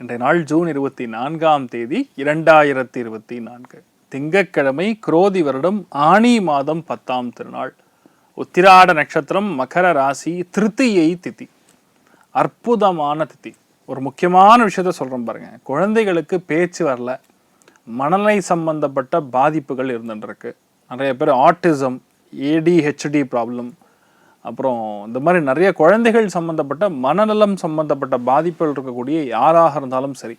இன்றைய நாள் ஜூன் 24ஆம் தேதி 2024 திங்கட்கிழமை, குரோதி வருடம் ஆனி மாதம் 10ஆம் திருநாள், உத்திராட நட்சத்திரம், மகர ராசி, திருத்தியை திதி. அற்புதமான திதி. ஒரு முக்கியமான விஷயத்த சொல்றேன் பாருங்க. குழந்தைகளுக்கு பேச்சு வரல, மனநிலை சம்பந்தப்பட்ட பாதிப்புகள் இருந்துருக்கு. நிறைய பேர் ஆட்டிசம், ஏடிஹெச்டி ப்ராப்ளம், அப்புறம் இந்த மாதிரி நிறைய குழந்தைகள் சம்பந்தப்பட்ட மனநலம் சம்பந்தப்பட்ட பாதிப்புகள் இருக்கக்கூடிய யாராக இருந்தாலும் சரி,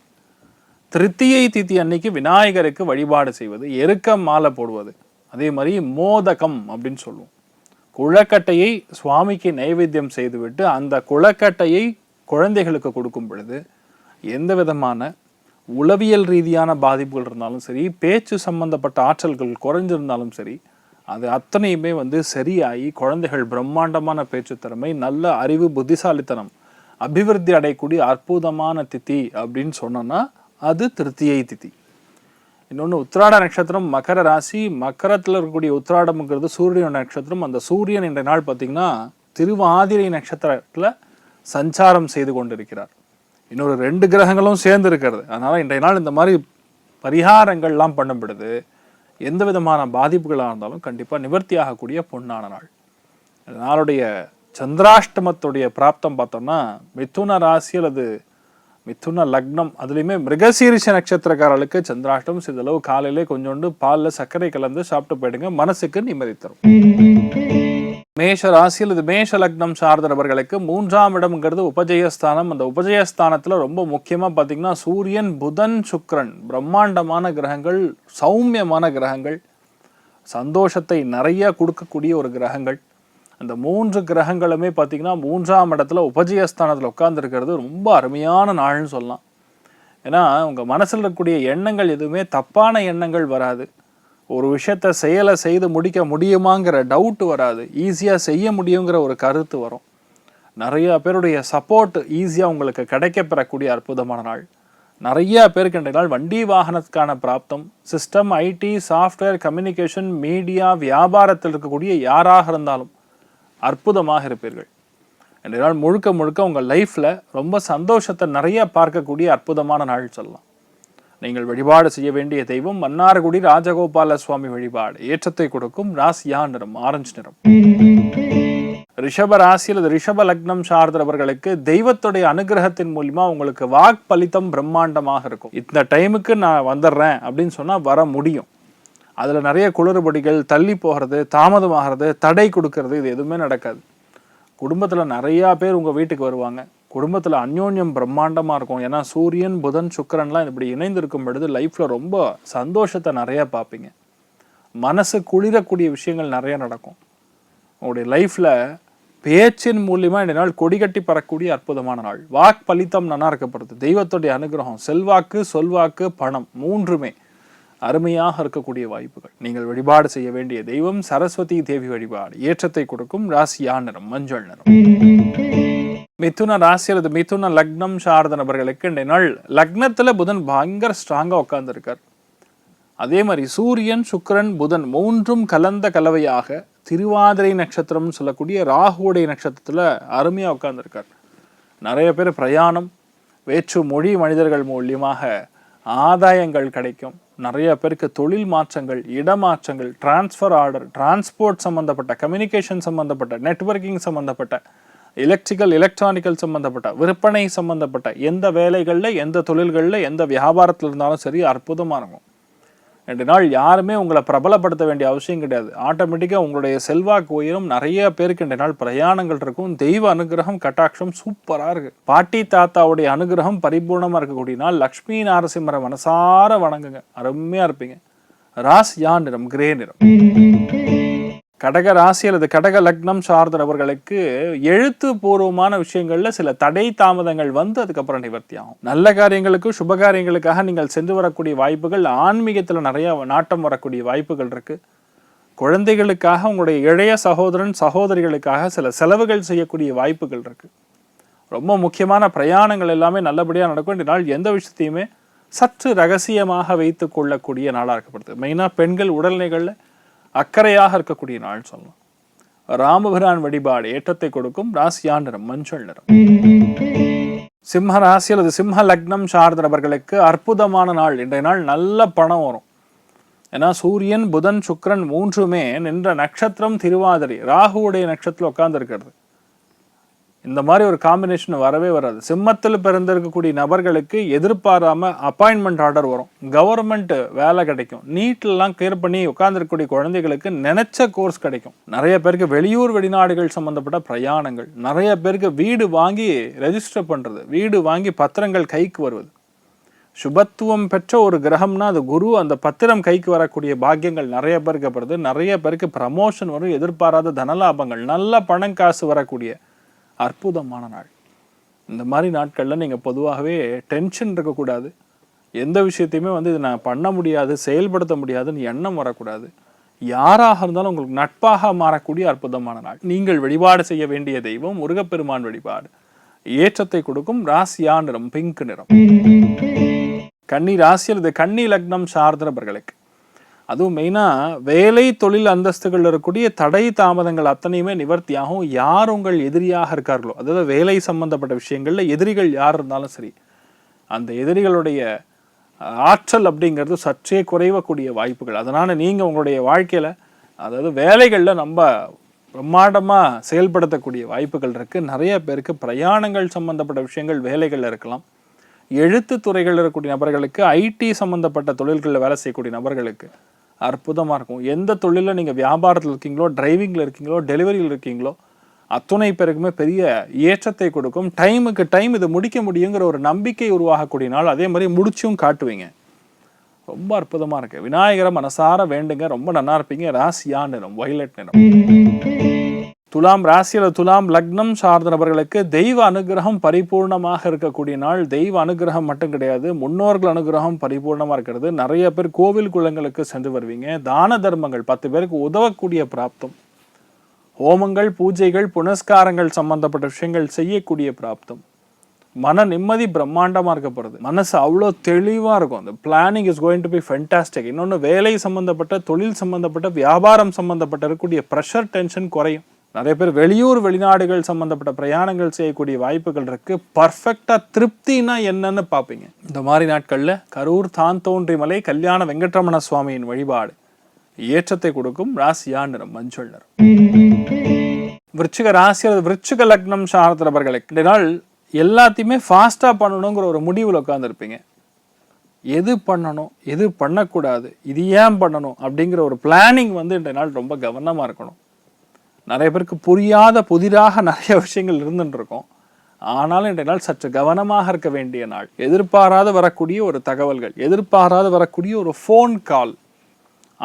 திருத்தியை திதி அன்னைக்கு விநாயகருக்கு வழிபாடு செய்வது, எருக்க மாலை போடுவது, அதே மாதிரி மோதகம் அப்படின்னு சொல்லுவோம். குளக்கட்டையை சுவாமிக்கு நைவேத்தியம் செய்துவிட்டு அந்த குளக்கட்டையை குழந்தைகளுக்கு கொடுக்கும் பொழுது எந்த விதமான உளவியல் ரீதியான பாதிப்புகள் இருந்தாலும் சரி, பேச்சு சம்பந்தப்பட்ட ஆற்றல்கள் குறைஞ்சிருந்தாலும் சரி, அது அத்தனையுமே சரியாகி குழந்தைகள் பிரம்மாண்டமான பேச்சு திறமை, நல்ல அறிவு, புத்திசாலித்தனம், அபிவிருத்தி அடையக்கூடிய அற்புதமான திதி அப்படின்னு சொன்னோன்னா அது திருத்தியை திதி. இன்னொன்று, உத்திராட நட்சத்திரம், மகர ராசி. மகரத்தில் இருக்கக்கூடிய உத்திராடம்ங்கிறது சூரியன் நட்சத்திரம். அந்த சூரியன் இன்றைய நாள் பார்த்திங்கன்னா திருவாதிரை நட்சத்திரத்தில் சஞ்சாரம் செய்து கொண்டிருக்கிறார். இன்னொரு 2 கிரகங்களும் சேர்ந்து இருக்கிறது. அதனால் இன்றைய நாள் இந்த மாதிரி பரிகாரங்கள்லாம் பண்ணப்படுது. எந்த விதமான பாதிப்புகளாக இருந்தாலும் கண்டிப்பாக நிவர்த்தி ஆகக்கூடிய பொன்னான நாள். நாளுடைய சந்திராஷ்டமத்துடைய பிராப்தம் பார்த்தோம்னா மிதுன ராசி அல்லது மிதுன லக்னம், அதுலேயுமே மிருகசீரிஷ நட்சத்திரக்காரர்களுக்கு சந்திராஷ்டம். சிறிதளவு காலையிலே கொஞ்சோண்டு பாலில் சர்க்கரை கலந்து சாப்பிட்டு போயிடுங்க, மனசுக்கு நிம்மதி தரும். மேஷ ராசி அல்லது மேஷ லக்னம் சார்ந்தவர்களுக்கு 3ஆம் இடம்ங்கிறது உபஜயஸ்தானம். அந்த உபஜயஸ்தானத்தில் ரொம்ப முக்கியமாக பார்த்தீங்கன்னா சூரியன், புதன், சுக்கிரன் பிரம்மாண்டமான கிரகங்கள், சௌமியமான கிரகங்கள், சந்தோஷத்தை நிறைய கொடுக்கக்கூடிய ஒரு கிரகங்கள். அந்த 3 கிரகங்களுமே பார்த்தீங்கன்னா 3ஆம் இடத்துல உபஜயஸ்தானத்தில் உட்கார்ந்துருக்கிறது ரொம்ப அருமையான நாள்னு சொல்லலாம். ஏன்னா உங்கள் மனசில் இருக்கக்கூடிய எண்ணங்கள் எதுவுமே தப்பான எண்ணங்கள் வராது. ஒரு விஷயத்தை செயலை செய்து முடிக்க முடியுமாங்கிற டவுட் வராது. ஈஸியாக செய்ய முடியுங்கிற ஒரு கருத்து வரும். நிறையா பேருடைய சப்போர்ட் ஈஸியாக உங்களுக்கு கிடைக்கப்பெறக்கூடிய அற்புதமான நாள். நிறையா பேருக்கு இன்றைய நாள் வண்டி வாகனத்துக்கான பிராப்தம். System, IT, software, communication, media, வியாபாரத்தில் இருக்கக்கூடிய யாராக இருந்தாலும் அற்புதமாக இருப்பீர்கள். இன்றைய நாள் முழுக்க முழுக்க உங்கள் லைஃப்பில் ரொம்ப சந்தோஷத்தை நிறைய பார்க்கக்கூடிய அற்புதமான நாள் சொல்லலாம். நீங்கள் வழிபாடு செய்ய வேண்டிய தெய்வம் மன்னார்குடி ராஜகோபால சுவாமி வழிபாடு. ஏற்றத்தை கொடுக்கும். ராசியா நிறம் ஆரஞ்சு நிறம். ரிஷப ராசி அல்லது ரிஷப லக்னம் சார்ந்தவர்களுக்கு தெய்வத்துடைய அனுகிரகத்தின் மூலியமா உங்களுக்கு வாக் பலித்தம் பிரம்மாண்டமாக இருக்கும். இந்த டைமுக்கு நான் வந்துடுறேன் அப்படின்னு சொன்னா வர முடியும். அதுல நிறைய குளறுபடிகள், தள்ளி போகிறது, தாமதமாகிறது, தடை கொடுக்கறது, இது எதுவுமே நடக்காது. குடும்பத்துல நிறைய பேர் உங்க வீட்டுக்கு வருவாங்க. குடும்பத்தில் அந்யோன்யம் பிரம்மாண்டமாக இருக்கும். ஏன்னா சூரியன், புதன், சுக்கிரன்லாம் இப்படி இணைந்திருக்கும் பொழுது லைஃப்பில் ரொம்ப சந்தோஷத்தை நிறையா பார்ப்பீங்க. மனசு குளிரக்கூடிய விஷயங்கள் நிறைய நடக்கும். உங்களுடைய லைஃப்பில் பேச்சின் மூலியமாக இந்த நாள் கொடிகட்டி பறக்கூடிய அற்புதமான நாள். வாக் பலித்தம் நல்லா இருக்கப்படுது. தெய்வத்துடைய அனுகிரகம், செல்வாக்கு, சொல்வாக்கு, பணம் 3மே அருமையாக இருக்கக்கூடிய வாய்ப்புகள். நீங்கள் வழிபாடு செய்ய வேண்டிய தெய்வம் சரஸ்வதி தேவி வழிபாடு. ஏற்றத்தை கொடுக்கும். ராசியா நிறம் மஞ்சள் நிறம். மிதுன ராசி அல்லது மிதுன லக்னம் சார்ந்த நபர்களுக்கு இன்றைய நாள் லக்னத்துல புதன் பயங்கர ஸ்ட்ராங்கா உட்கார்ந்துருக்கார். அதே மாதிரி சூரியன், சுக்கிரன், புதன் 3ம் கலந்த கலவையாக திருவாதிரை நட்சத்திரம்னு சொல்லக்கூடிய ராகுடைய நட்சத்திரத்துல அருமையா உட்கார்ந்துருக்கார். நிறைய பேர் பிரயாணம், வேற்று மொழி மனிதர்கள் மூலியமாக ஆதாயங்கள் கிடைக்கும். நிறைய பேருக்கு தொழில் மாற்றங்கள், இடமாற்றங்கள், டிரான்ஸ்ஃபர் ஆர்டர், டிரான்ஸ்போர்ட் சம்பந்தப்பட்ட, கம்யூனிகேஷன் சம்பந்தப்பட்ட, நெட்வொர்க்கிங் சம்பந்தப்பட்ட, எலக்ட்ரிக்கல், எலக்ட்ரானிக்கல் சம்பந்தப்பட்ட, விற்பனை சம்பந்தப்பட்ட எந்த வேலைகளில், எந்த தொழில்களில், எந்த வியாபாரத்தில் இருந்தாலும் சரி அற்புதமாக இருக்கும். 2 நாள் யாருமே உங்களை பிரபலப்படுத்த வேண்டிய அவசியம் கிடையாது. ஆட்டோமேட்டிக்காக உங்களுடைய செல்வாக்கு உயரும். நிறைய பேருக்கு 2 நாள் பிரயாணங்கள் இருக்கும். தெய்வ அனுகிரகம், கட்டாட்சம் சூப்பராக இருக்கு. பாட்டி தாத்தாவுடைய அனுகிரகம் பரிபூர்ணமாக இருக்கக்கூடிய நாள். லக்ஷ்மி நாரசிம்மரை மனசார வணங்குங்க, அருமையாக இருப்பீங்க. ராசியா நிறம் கிரே நிறம். கடக ராசி அல்லது கடக லக்னம் சார்ந்த நபர்களுக்கு எழுத்து பூர்வமான விஷயங்கள்ல சில தடை தாமதங்கள் அதுக்கப்புறம் நிவர்த்தி ஆகும். நல்ல காரியங்களுக்கு, சுப காரியங்களுக்காக நீங்கள் சென்று வரக்கூடிய வாய்ப்புகள், ஆன்மீகத்தில் நிறைய நாட்டம் வரக்கூடிய வாய்ப்புகள் இருக்கு. குழந்தைகளுக்காக, உங்களுடைய இளைய சகோதரன், சகோதரிகளுக்காக சில செலவுகள் செய்யக்கூடிய வாய்ப்புகள் இருக்கு. ரொம்ப முக்கியமான பிரயாணங்கள் எல்லாமே நல்லபடியாக நடக்கும். இந்த நாள் எந்த விஷயத்தையுமே சற்று ரகசியமாக வைத்து கொள்ளக்கூடிய நாளாக இருக்கப்படுது. மெயினாக பெண்கள் உடல்நிலைகளில் அக்கறையாக இருக்கக்கூடிய நாள் சொல்லலாம். ராமபிரான் வழிபாடு ஏற்றத்தை கொடுக்கும். ராசியா நிறம் மஞ்சள் நிறம். சிம்ம ராசி அல்லது சிம்ம லக்னம் சார்ந்த நபர்களுக்கு அற்புதமான நாள். இன்றைய நாள் நல்ல பணம் வரும். ஏன்னா சூரியன், புதன், சுக்கிரன் மூன்றுமே நின்ற நட்சத்திரம் திருவாதிரை, ராகுவுடைய நட்சத்திரம் உட்கார்ந்து இருக்கிறது. இந்த மாதிரி ஒரு காம்பினேஷன் வரவே வராது. சிம்மத்தில் பிறந்திருக்கக்கூடிய நபர்களுக்கு எதிர்பாராம அப்பாயின்மெண்ட் ஆர்டர் வரும், கவர்மெண்ட் வேலை கிடைக்கும், நீட்லாம் கிளியர் பண்ணி உட்கார்ந்துருக்கக்கூடிய குழந்தைகளுக்கு நினைச்ச கோர்ஸ் கிடைக்கும். நிறைய பேருக்கு வெளியூர் வெளிநாடுகள் சம்பந்தப்பட்ட பிரயாணங்கள், நிறைய பேருக்கு வீடு வாங்கி ரெஜிஸ்டர் பண்றது, வீடு வாங்கி பத்திரங்கள் கைக்கு வருவது. சுபத்துவம் பெற்ற ஒரு கிரகம்னா அது குரு. அந்த பத்திரம் கைக்கு வரக்கூடிய பாக்கியங்கள் நிறைய பேருக்கு வருது. நிறைய பேருக்கு ப்ரமோஷன் வரும், எதிர்பாராத தனலாபங்கள், நல்ல பணம் காசு வரக்கூடிய அற்புதமான நாள். இந்த மாதிரி நாட்களில் நீங்கள் பொதுவாகவே டென்ஷன் இருக்கக்கூடாது. எந்த விஷயத்தையுமே இது நான் பண்ண முடியாது, செயல்படுத்த முடியாதுன்னு எண்ணம் வரக்கூடாது. யாராக இருந்தாலும் உங்களுக்கு நட்பாக மாறக்கூடிய அற்புதமான நாள். நீங்கள் வழிபாடு செய்ய வேண்டிய தெய்வம் முருகப்பெருமான் வழிபாடு. ஏற்றத்தை கொடுக்கும். ராசியா நிறம் பிங்க் நிறம். கன்னி ராசி அல்லது கன்னி லக்னம் சார்ந்த நபர்களுக்கு, அதுவும் மெயினாக வேலை தொழில் அந்தஸ்துகள் இருக்கக்கூடிய தடை தாமதங்கள் அத்தனையுமே நிவர்த்தியாகும். யார் உங்கள் எதிரியாக இருக்கார்களோ, அதாவது வேலை சம்பந்தப்பட்ட விஷயங்கள்ல எதிரிகள் யார் இருந்தாலும் சரி, அந்த எதிரிகளுடைய ஆற்றல் அப்படிங்கிறது சற்றே குறைவக்கூடிய வாய்ப்புகள். அதனால நீங்க உங்களுடைய வாழ்க்கையில, அதாவது வேலைகளில் நம்ம பிரம்மாண்டமாக செயல்படுத்தக்கூடிய வாய்ப்புகள் இருக்கு. நிறைய பேருக்கு பிரயாணங்கள் சம்பந்தப்பட்ட விஷயங்கள் வேலைகள் இருக்கலாம். எழுத்து துறைகள் இருக்கக்கூடிய நபர்களுக்கு, ஐடி சம்பந்தப்பட்ட தொழில்களில் வேலை செய்யக்கூடிய நபர்களுக்கு அற்புதமாக இருக்கும். எந்த தொழிலில் நீங்கள் வியாபாரத்தில் இருக்கீங்களோ, டிரைவிங்கில் இருக்கீங்களோ, டெலிவரியில் இருக்கீங்களோ, அத்துணை பேருக்குமே பெரிய ஏற்றத்தை கொடுக்கும். டைமுக்கு டைம் இதை முடிக்க முடியுங்கிற ஒரு நம்பிக்கை உருவாகக்கூடிய நாள். அதே மாதிரி முடிச்சும் காட்டுவீங்க. ரொம்ப அற்புதமாக இருக்கு. விநாயகரை மனசார வேண்டுங்க, ரொம்ப நல்லா இருப்பீங்க. ராசியா நிறம் வயலட் நிறம். துலாம் ராசி அல்லது துலாம் லக்னம் சார்ந்த நபர்களுக்கு தெய்வ அனுகிரகம் பரிபூர்ணமாக இருக்கக்கூடிய நாள். தெய்வ அனுகிரகம் மட்டும் கிடையாது, முன்னோர்கள் அனுகிரகம் பரிபூர்ணமாக இருக்கிறது. நிறைய பேர் கோவில் குளங்களுக்கு சென்று வருவீங்க. தான தர்மங்கள் 10 பேருக்கு உதவக்கூடிய பிராப்தம். ஹோமங்கள், பூஜைகள், புனஸ்காரங்கள் சம்பந்தப்பட்ட விஷயங்கள் செய்யக்கூடிய பிராப்தம். மன நிம்மதி பிரம்மாண்டமாக இருக்கப்படுது. மனசு அவ்வளோ தெளிவாக இருக்கும். அந்த planning is going to be fantastic. இன்னொன்று, வேலை சம்பந்தப்பட்ட, தொழில் சம்பந்தப்பட்ட, வியாபாரம் சம்பந்தப்பட்ட இருக்கக்கூடிய ப்ரெஷர், டென்ஷன் குறையும். நிறைய பேர் வெளியூர் வெளிநாடுகள் சம்பந்தப்பட்ட பிரயாணங்கள் செய்யக்கூடிய வாய்ப்புகள் இருக்கு. பர்ஃபெக்டா திருப்தினா என்னன்னு பார்ப்பீங்க. இந்த மாதிரி நாட்கள்ல கரூர் தான் தோன்றி மலை கல்யாண வெங்கட்ரமண சுவாமியின் வழிபாடு ஏற்றத்தை கொடுக்கும். ராசியா நிறம் மஞ்சள் நிறம். விருச்சிக ராசி அல்லது விருச்சிக லக்னம் சார்ந்தவர்களுக்கு இந்த நாள் எல்லாத்தையுமே ஃபாஸ்டா பண்ணணுங்கிற ஒரு முடிவில் உட்கார்ந்துருப்பீங்க. எது பண்ணணும், எது பண்ணக்கூடாது, இது ஏன் பண்ணணும் அப்படிங்கிற ஒரு பிளானிங் இந்த நாள் ரொம்ப கவனமா இருக்கணும். நிறைய பேருக்கு புரியாத புதிராக நிறைய விஷயங்கள் இருந்துட்டு இருக்கும். ஆனாலும் இன்றைய நாள் சற்று கவனமாக இருக்க வேண்டிய நாள். எதிர்பாராத வரக்கூடிய ஒரு தகவல்கள், எதிர்பாராத வரக்கூடிய ஒரு ஃபோன் கால்,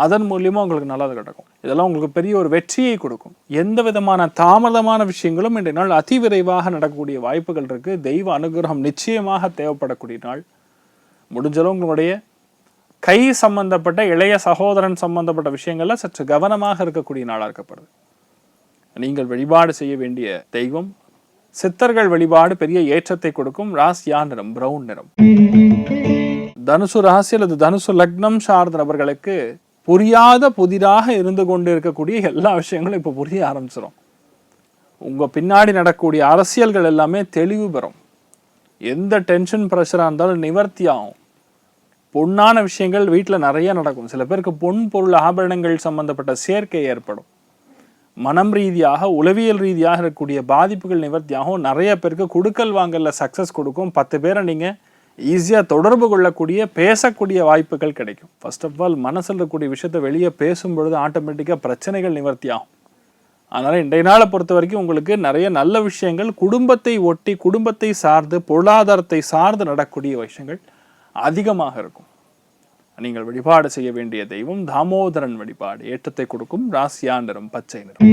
அதன் மூலியமா உங்களுக்கு நல்லது கிடைக்கும். இதெல்லாம் உங்களுக்கு பெரிய ஒரு வெற்றியை கொடுக்கும். எந்த விதமான தாமதமான விஷயங்களும் இன்றைய நாள் அதிவிரைவாக நடக்கக்கூடிய வாய்ப்புகள் இருக்கு. தெய்வ அனுகிரகம் நிச்சயமாக தேவைப்படக்கூடிய நாள். முடிஞ்சளவு உங்களுடைய கை சம்பந்தப்பட்ட, இளைய சகோதரன் சம்பந்தப்பட்ட விஷயங்கள்ல சற்று கவனமாக இருக்கக்கூடிய நாளாக இருக்கப்படுது. நீங்கள் வழிபாடு செய்ய வேண்டிய தெய்வம் சித்தர்கள் வழிபாடு பெரிய ஏற்றத்தை கொடுக்கும். ராசியா நிறம் பிரவுன் நிறம். தனுசு ராசி அல்லது தனுசு லக்னம் சார்ந்த நபர்களுக்கு புரியாத புதிராக இருந்து கொண்டு இருக்கக்கூடிய எல்லா விஷயங்களும் இப்போ புரிய ஆரம்பிச்சிடும். உங்க பின்னாடி நடக்கக்கூடிய அரசியல்கள் எல்லாமே தெளிவு பெறும். எந்த டென்ஷன் ப்ரெஷராக இருந்தாலும் நிவர்த்தி ஆகும். பொன்னான விஷயங்கள் வீட்டில் நிறைய நடக்கும். சில பேருக்கு பொன் பொருள் ஆபரணங்கள் சம்பந்தப்பட்ட சேர்க்கை ஏற்படும். மனம் ரீதியாக, உளவியல் ரீதியாக இருக்கக்கூடிய பாதிப்புகள் நிவர்த்தியாகும். நிறைய பேருக்கு கொடுக்கல் வாங்கல சக்சஸ் கொடுக்கும். 10 பேரை நீங்க ஈஸியாக தொடர்பு கொள்ளக்கூடிய, பேசக்கூடிய வாய்ப்புகள் கிடைக்கும். ஃபர்ஸ்ட் ஆஃப் ஆல், மனசில் இருக்கக்கூடிய விஷயத்தை வெளியே பேசும்பொழுது ஆட்டோமேட்டிக்காக பிரச்சனைகள் நிவர்த்தியாகும். அதனால் இன்றைய நாளை பொறுத்த வரைக்கும் உங்களுக்கு நிறைய நல்ல விஷயங்கள், குடும்பத்தை ஒட்டி, குடும்பத்தை சார்ந்து, பொருளாதாரத்தை சார்ந்து நடக்கக்கூடிய விஷயங்கள் அதிகமாக இருக்கும். நீங்கள் வழிபாடு செய்ய வேண்டிய தெய்வம் தாமோதரன் வழிபாடு ஏற்றத்தை கொடுக்கும். ராசியா நிறம் பச்சை நிறம்.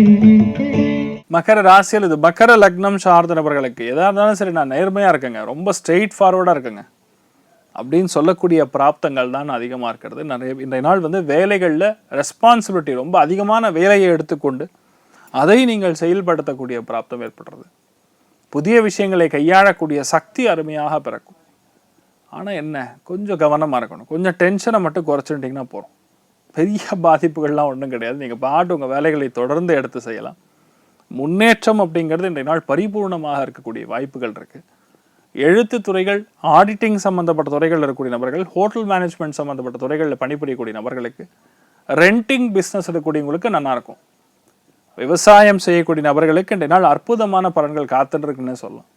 மகர ராசி அல்லது மகர லக்னம் சார்ந்த நபர்களுக்கு எதா இருந்தாலும் சரி, நான் நேர்மையா இருக்கேங்க, ரொம்ப ஸ்ட்ரெயிட் ஃபார்வர்டா இருக்கேங்க அப்படின்னு சொல்லக்கூடிய பிராப்தங்கள் தான் அதிகமாக இருக்கிறது. நிறைய இன்றைய நாள் வேலைகளில் ரெஸ்பான்சிபிலிட்டி, ரொம்ப அதிகமான வேலையை எடுத்துக்கொண்டு அதை நீங்கள் செயல்படுத்தக்கூடிய பிராப்தம் ஏற்படுறது. புதிய விஷயங்களை கையாளக்கூடிய சக்தி அருமையாக பிறக்கும். ஆனால் என்ன, கொஞ்சம் கவனமாக இருக்கணும். கொஞ்சம் டென்ஷனை மட்டும் குறைச்சிட்டிங்கன்னா போகிறோம். பெரிய பாதிப்புகள்லாம் ஒன்றும் கிடையாது. நீங்கள் பாட்டு உங்கள் வேலைகளை தொடர்ந்து எடுத்து செய்யலாம். முன்னேற்றம் அப்படிங்கிறது இன்றைய நாள் பரிபூர்ணமாக இருக்கக்கூடிய வாய்ப்புகள் இருக்குது. எழுத்து துறைகள், ஆடிட்டிங் சம்மந்தப்பட்ட துறைகளில் இருக்கக்கூடிய நபர்கள், ஹோட்டல் மேனேஜ்மெண்ட் சம்மந்தப்பட்ட துறைகளில் பணிபுரியக்கூடிய நபர்களுக்கு, ரெண்டிங் பிஸ்னஸ் இருக்கக்கூடியவங்களுக்கு நல்லா இருக்கும். விவசாயம் செய்யக்கூடிய நபர்களுக்கு இன்றைய நாள் அற்புதமான பலன்கள் காத்துருக்குன்னு சொல்லலாம்.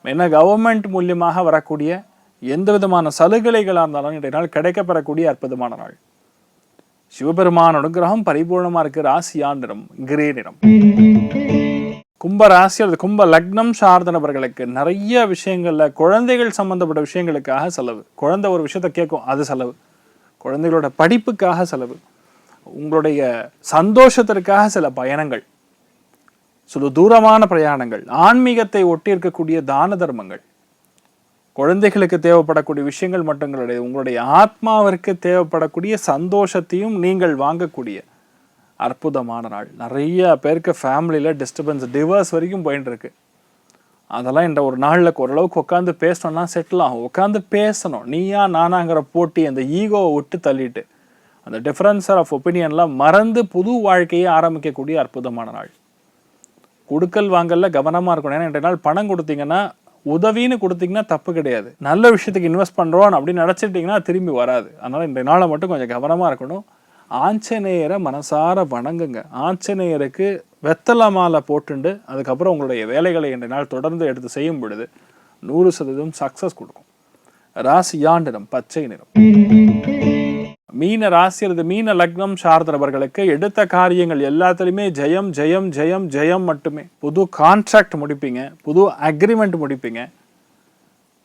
ஏன்னா கவர்மெண்ட் மூலியமாக வரக்கூடிய எந்த விதமான சலுகைகளாக இருந்தாலும் இன்றைய நாள் கிடைக்கப்பெறக்கூடிய அற்புதமான நாள். சிவபெருமான் அனுகிரகம் பரிபூர்ணமா இருக்கு. ராசியான் நிறம் கிரே நிறம். கும்ப ராசி அல்லது கும்ப லக்னம் சார்ந்த நபர்களுக்கு நிறைய விஷயங்கள்ல குழந்தைகள் சம்பந்தப்பட்ட விஷயங்களுக்காக செலவு. குழந்தை ஒரு விஷயத்த கேட்கும், அது செலவு. குழந்தைகளோட படிப்புக்காக செலவு. உங்களுடைய சந்தோஷத்திற்காக சில பயணங்கள், சில தூரமான பிரயாணங்கள், ஆன்மீகத்தை ஒட்டி இருக்கக்கூடிய தான தர்மங்கள், குழந்தைகளுக்கு தேவைப்படக்கூடிய விஷயங்கள் மட்டும் கிடையாது, உங்களுடைய ஆத்மாவிற்கு தேவைப்படக்கூடிய சந்தோஷத்தையும் நீங்கள் வாங்கக்கூடிய அற்புதமான நாள். நிறைய பேருக்கு ஃபேமிலியில் டிஸ்டர்பன்ஸ், டிவோர்ஸ் வரைக்கும் போயிட்டு இருக்கு. அதெல்லாம் இந்த ஒரு நாளில் ஓரளவுக்கு உட்காந்து பேசணும்னா செட்டில் ஆகும். உட்காந்து பேசணும். நீயா நானாங்கிற போட்டி, அந்த ஈகோவை விட்டு தள்ளிட்டு அந்த டிஃப்ரென்ஸர் ஆஃப் ஒப்பீனியன்லாம் மறந்து புது வாழ்க்கையை ஆரம்பிக்கக்கூடிய அற்புதமான நாள். கொடுக்கல் வாங்கல கவனமாக இருக்கணும். ஏன்னா இன்றைய நாள் பணம் கொடுத்தீங்கன்னா, உதவின்னு கொடுத்தீங்கன்னா தப்பு கிடையாது. நல்ல விஷயத்துக்கு இன்வெஸ்ட் பண்ணுறோம் அப்படின்னு நினச்சிட்டிங்கன்னா திரும்பி வராது. அதனால் இன்றைய நாளை மட்டும் கொஞ்சம் கவனமாக இருக்கணும். ஆஞ்சநேயரை மனசார வணங்குங்க. ஆஞ்சநேயருக்கு வெத்தலை மாலை போட்டுண்டு அதுக்கப்புறம் உங்களுடைய வேலைகளை இன்றைய நாள் தொடர்ந்து எடுத்து செய்யும் பொழுது 100% சக்ஸஸ் கொடுக்கும். ராசியான் நிறம் பச்சை நிறம். மீன ராசி அல்லது மீன லக்னம் சார்ந்த நபர்களுக்கு எடுத்த காரியங்கள் எல்லாத்துலேயுமே ஜெயம் ஜெயம் ஜெயம் ஜெயம் மட்டுமே. புது கான்ட்ராக்ட் முடிப்பீங்க, புது அக்ரிமெண்ட் முடிப்பீங்க.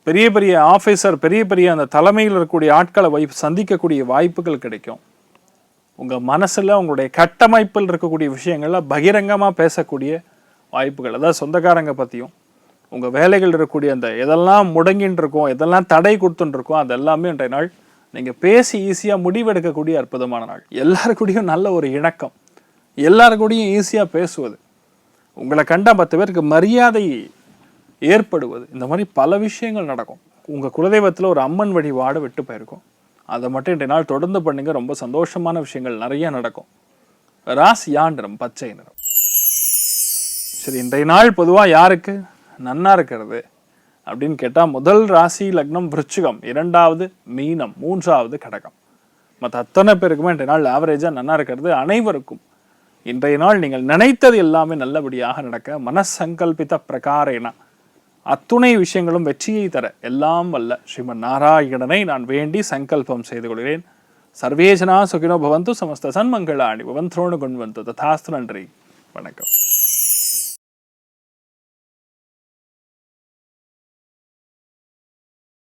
பெரிய பெரிய ஆஃபீஸர், பெரிய பெரிய அந்த தலைமையில் இருக்கக்கூடிய ஆட்களை சந்திக்கக்கூடிய வாய்ப்புகள் கிடைக்கும். உங்கள் மனசில் உங்களுடைய கட்டமைப்பில் இருக்கக்கூடிய விஷயங்கள்ல பகிரங்கமாக பேசக்கூடிய வாய்ப்புகள், அதாவது சொந்தக்காரங்க பற்றியும் உங்கள் வேலைகள் இருக்கக்கூடிய அந்த எதெல்லாம் முடங்கின்னு இருக்கோம், எதெல்லாம் தடை கொடுத்துட்டு இருக்கோம், அது எல்லாமே இன்றைய நாள் நீங்கள் பேசி ஈஸியாக முடிவெடுக்கக்கூடிய அற்புதமான நாள். எல்லாருக்கூடையும் நல்ல ஒரு இணக்கம், எல்லாருக்கூடையும் ஈஸியாக பேசுவது, உங்களை கண்ட 10 பேருக்கு மரியாதை ஏற்படுவது, இந்த மாதிரி பல விஷயங்கள் நடக்கும். உங்கள் குலதெய்வத்தில் ஒரு அம்மன் வழிபாடு விட்டு போயிருக்கும். அதை மட்டும் இன்றைய நாள் தொடர்ந்து பண்ணுங்க. ரொம்ப சந்தோஷமான விஷயங்கள் நிறைய நடக்கும். ராசியான் நிறம் பச்சை நிறம். சரி, இன்றைய நாள் பொதுவாக யாருக்கு நன்னா இருக்கிறது அப்படின்னு கேட்டால், முதல் ராசி லக்னம் விருச்சிகம், 2வது மீனம், 3வது கடகம். மற்ற அத்தனை பேருக்குமே இன்றைய நாள் ஆவரேஜாக நன்னா இருக்கிறது. அனைவருக்கும் இன்றைய நாள் நீங்கள் நினைத்தது எல்லாமே நல்லபடியாக நடக்க மனசங்கல்பித்த பிரகாரேனா அத்துணை விஷயங்களும் வெற்றியை தர எல்லாம் வல்ல ஸ்ரீமன் நாராயணனை நான் வேண்டி சங்கல்பம் செய்து கொள்கிறேன். சர்வேஜனா சுகினோ பவந்து, சமஸ்த சன்மங்களாணி பவந்தோணு கொண்டு வந்து ததாஸ்து. நன்றி, வணக்கம்.